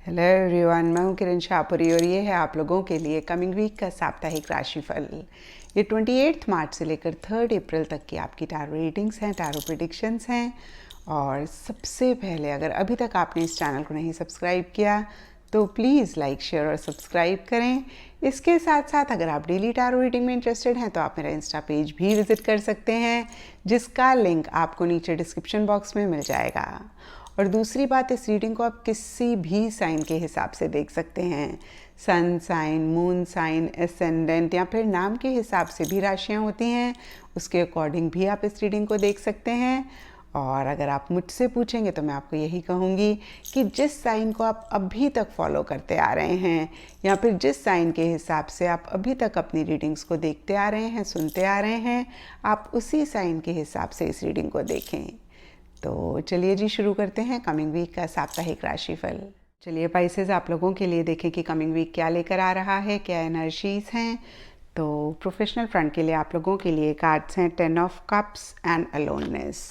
Hello everyone, मैं हूँ किरण शाहपुरी और ये है आप लोगों के लिए कमिंग वीक का साप्ताहिक राशिफल। ये 28 मार्च से लेकर 3 अप्रैल तक की आपकी टैरो रीडिंग्स हैं, टैरो प्रेडिक्शंस हैं। और सबसे पहले अगर अभी तक आपने इस चैनल को नहीं सब्सक्राइब किया तो प्लीज़ लाइक, शेयर और सब्सक्राइब करें। इसके साथ साथ अगर आप डेली टैरो रीडिंग में इंटरेस्टेड हैं तो आप मेरा इंस्टा पेज भी विज़िट कर सकते हैं, जिसका लिंक आपको नीचे डिस्क्रिप्शन बॉक्स में मिल जाएगा। और दूसरी बात, इस रीडिंग को आप किसी भी साइन के हिसाब से देख सकते हैं। Sun sign, moon sign, ascendant या फिर नाम के हिसाब से भी राशियां होती हैं, उसके अकॉर्डिंग भी आप इस रीडिंग को देख सकते हैं। और अगर आप मुझसे पूछेंगे तो मैं आपको यही कहूँगी कि जिस साइन को आप अभी तक फॉलो करते आ रहे हैं या फिर जिस साइन के हिसाब से आप अभी तक अपनी रीडिंग्स को देखते आ रहे हैं, सुनते आ रहे हैं, आप उसी साइन के हिसाब से इस रीडिंग को देखें। तो चलिए जी, शुरू करते हैं कमिंग वीक का साप्ताहिक राशिफल। चलिए पाइसेस, आप लोगों के लिए देखें कि कमिंग वीक क्या लेकर आ रहा है, क्या एनर्जीज हैं। तो प्रोफेशनल फ्रंट के लिए आप लोगों के लिए कार्ड्स हैं 10 ऑफ कप्स एंड अलोननेस।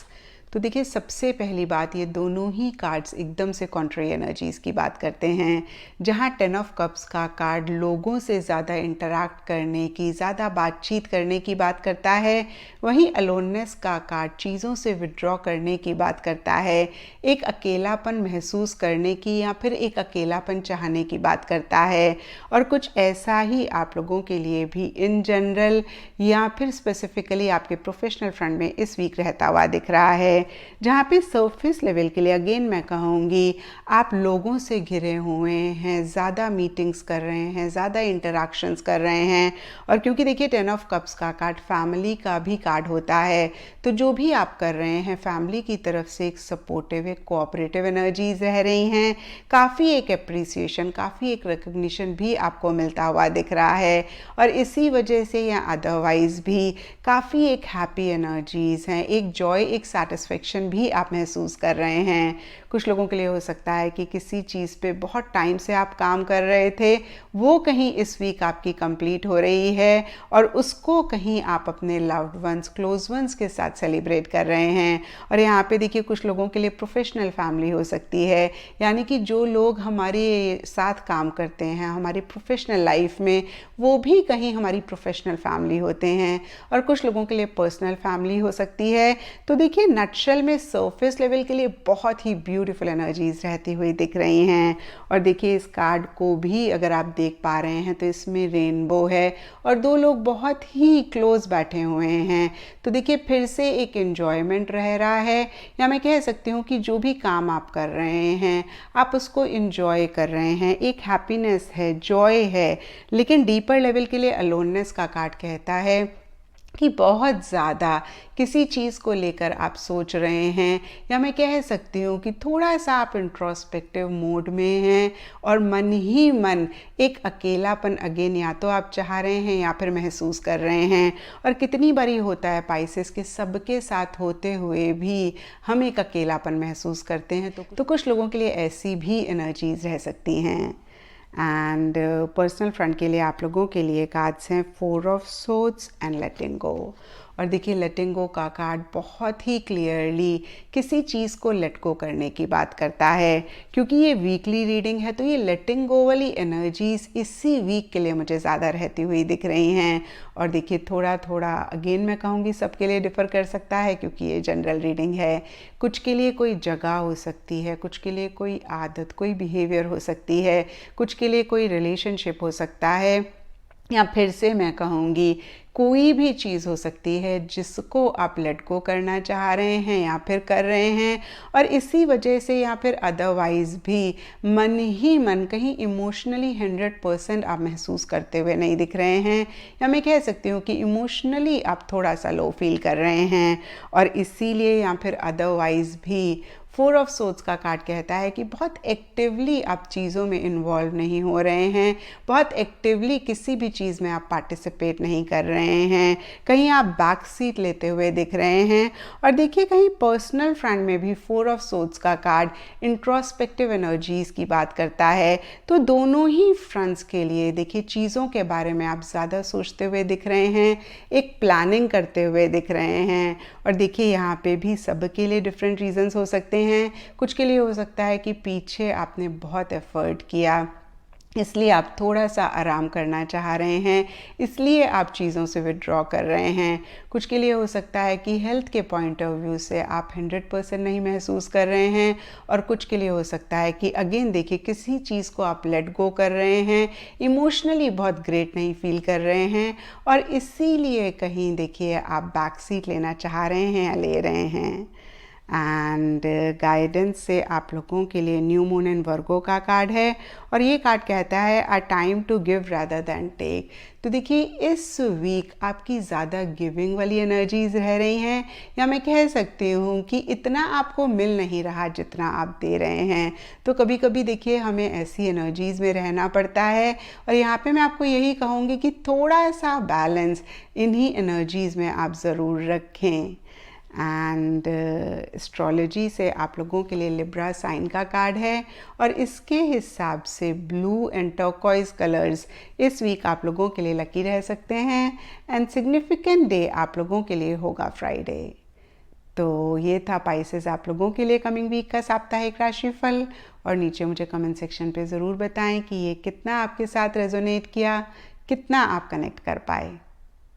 तो देखिए, सबसे पहली बात, ये दोनों ही कार्ड्स एकदम से कॉन्ट्री एनर्जीज़ की बात करते हैं। जहाँ 10 ऑफ कप्स का कार्ड लोगों से ज़्यादा इंटरैक्ट करने की, ज़्यादा बातचीत करने की बात करता है, वहीं अलोननेस का कार्ड चीज़ों से विड्रॉ करने की बात करता है, एक अकेलापन महसूस करने की या फिर एक अकेलापन चाहने की बात करता है। और कुछ ऐसा ही आप लोगों के लिए भी इन जनरल या फिर स्पेसिफिकली आपके प्रोफेशनल फ्रंट में इस वीक रहता हुआ दिख रहा है, जहाँ पे सरफेस लेवल के लिए अगेन मैं कहूँगी आप लोगों से घिरे हुए हैं, ज़्यादा मीटिंग्स कर रहे हैं, ज़्यादा इंटरैक्शंस कर रहे हैं। और क्योंकि देखिए 10 ऑफ कप्स का कार्ड फैमिली का भी कार्ड होता है, तो जो भी आप कर रहे हैं फैमिली की तरफ से एक सपोर्टिव, एक कोऑपरेटिव एनर्जीज रह रही हैं। काफ़ी एक अप्रिसिएशन, काफ़ी एक रिकग्निशन भी आपको मिलता हुआ दिख रहा है। और इसी वजह से या अदरवाइज भी काफ़ी एक हैप्पी एनर्जीज हैं, एक जॉय, एक सेटिस्फेक्शन भी आप महसूस कर रहे हैं। कुछ लोगों के लिए हो सकता है कि किसी चीज़ पे बहुत टाइम से आप काम कर रहे थे, वो कहीं इस वीक आपकी कंप्लीट हो रही है और उसको कहीं आप अपने लव्ड वंस, क्लोज वंस के साथ सेलिब्रेट कर रहे हैं। और यहाँ पे देखिए, कुछ लोगों के लिए प्रोफेशनल फैमिली हो सकती है, यानी कि जो लोग हमारे साथ काम करते हैं हमारी प्रोफेशनल लाइफ में, वो भी कहीं हमारी प्रोफेशनल फैमिली होते हैं। और कुछ लोगों के लिए पर्सनल फैमिली हो सकती है। तो देखिए, नटशेल में सरफेस लेवल के लिए बहुत ही ब्यूटीफुल एनर्जीज रहती हुई दिख रही हैं। और देखिए, इस कार्ड को भी अगर आप देख पा रहे हैं तो इसमें रेनबो है और दो लोग बहुत ही क्लोज बैठे हुए हैं। तो देखिए, फिर से एक एन्जॉयमेंट रह रहा है, या मैं कह सकती हूँ कि जो भी काम आप कर रहे हैं आप उसको एन्जॉय कर रहे हैं, एक हैप्पीनेस है, जॉय है। लेकिन डीपर लेवल के लिए अलोननेस का कार्ड कहता है कि बहुत ज़्यादा किसी चीज़ को लेकर आप सोच रहे हैं, या मैं कह सकती हूँ कि थोड़ा सा आप इंट्रोस्पेक्टिव मोड में हैं और मन ही मन एक अकेलापन अगेन या तो आप चाह रहे हैं या फिर महसूस कर रहे हैं। और कितनी बारी होता है पाइसेस के सबके साथ होते हुए भी हम एक अकेलापन महसूस करते हैं। तो कुछ लोगों के लिए ऐसी भी एनर्जीज रह सकती हैं। एंड पर्सनल फ्रंट के लिए आप लोगों के लिए कार्ड्स हैं 4 ऑफ सोर्ड्स एंड लेटिंग गो। और देखिए, लेटिंग गो का कार्ड बहुत ही क्लियरली किसी चीज़ को लेट गो करने की बात करता है। क्योंकि ये वीकली रीडिंग है तो ये लेटिंग गो वाली एनर्जीज इसी वीक के लिए मुझे ज़्यादा रहती हुई दिख रही हैं। और देखिए, थोड़ा थोड़ा अगेन मैं कहूँगी सबके लिए डिफ़र कर सकता है, क्योंकि ये जनरल रीडिंग है। कुछ के लिए कोई जगह हो सकती है, कुछ के लिए कोई आदत, कोई बिहेवियर हो सकती है, कुछ के लिए कोई रिलेशनशिप हो सकता है, या फिर से मैं कहूँगी कोई भी चीज़ हो सकती है जिसको आप लेट गो करना चाह रहे हैं या फिर कर रहे हैं। और इसी वजह से या फिर अदरवाइज भी मन ही मन कहीं इमोशनली 100% आप महसूस करते हुए नहीं दिख रहे हैं, या मैं कह सकती हूँ कि इमोशनली आप थोड़ा सा लो फील कर रहे हैं। और इसीलिए या फिर अदरवाइज भी 4 ऑफ सोर्ड्स का कार्ड कहता है कि बहुत एक्टिवली आप चीज़ों में इन्वॉल्व नहीं हो रहे हैं, बहुत एक्टिवली किसी भी चीज़ में आप पार्टिसिपेट नहीं कर रहे हैं, कहीं आप बैक सीट लेते हुए दिख रहे हैं। और देखिए, कहीं पर्सनल फ्रंट में भी 4 ऑफ सोर्ड्स का कार्ड इंट्रोस्पेक्टिव एनर्जीज़ की बात करता है। तो दोनों ही फ्रंट्स के लिए देखिए, चीज़ों के बारे में आप ज़्यादा सोचते हुए दिख रहे हैं, एक प्लानिंग करते हुए दिख रहे हैं। और देखिए, यहाँ पे भी सबके लिए डिफरेंट रीजंस हो सकते हैं। कुछ के लिए हो सकता है कि पीछे आपने बहुत एफर्ट किया, इसलिए आप थोड़ा सा आराम करना चाह रहे हैं, इसलिए आप चीज़ों से विड्रॉ कर रहे हैं। कुछ के लिए हो सकता है कि हेल्थ के पॉइंट ऑफ व्यू से आप 100% नहीं महसूस कर रहे हैं, और कुछ के लिए हो सकता है कि अगेन देखिए किसी चीज़ को आप लेट गो कर रहे हैं, इमोशनली बहुत ग्रेट नहीं फील कर रहे हैं, और इसीलिए कहीं देखिए आप बैक सीट लेना चाह रहे हैं या ले रहे हैं। एंड गाइडेंस से आप लोगों के लिए न्यू मून इन वर्गो का कार्ड है, और ये कार्ड कहता है a time to give rather than take. तो देखिए इस वीक आपकी ज़्यादा गिविंग वाली एनर्जीज रह रही हैं, या मैं कह सकती हूँ कि इतना आपको मिल नहीं रहा जितना आप दे रहे हैं। तो कभी कभी देखिए हमें ऐसी एनर्जीज़ में रहना पड़ता है, और यहाँ पे मैं आपको यही कहूँगी कि थोड़ा सा बैलेंस इन्हीं एनर्जीज़ में आप ज़रूर रखें। एंड एस्ट्रोलॉजी से आप लोगों के लिए लिब्रा साइन का कार्ड है, और इसके हिसाब से ब्लू एंड टर्कोइज कलर्स इस वीक आप लोगों के लिए लकी रह सकते हैं। एंड सिग्निफिकेंट डे आप लोगों के लिए होगा फ्राइडे। तो ये था पाइसेस आप लोगों के लिए कमिंग वीक का साप्ताहिक राशिफल, और नीचे मुझे कमेंट सेक्शन पे ज़रूर बताएं कि ये कितना आपके साथ रेजोनेट किया, कितना आप कनेक्ट कर पाए।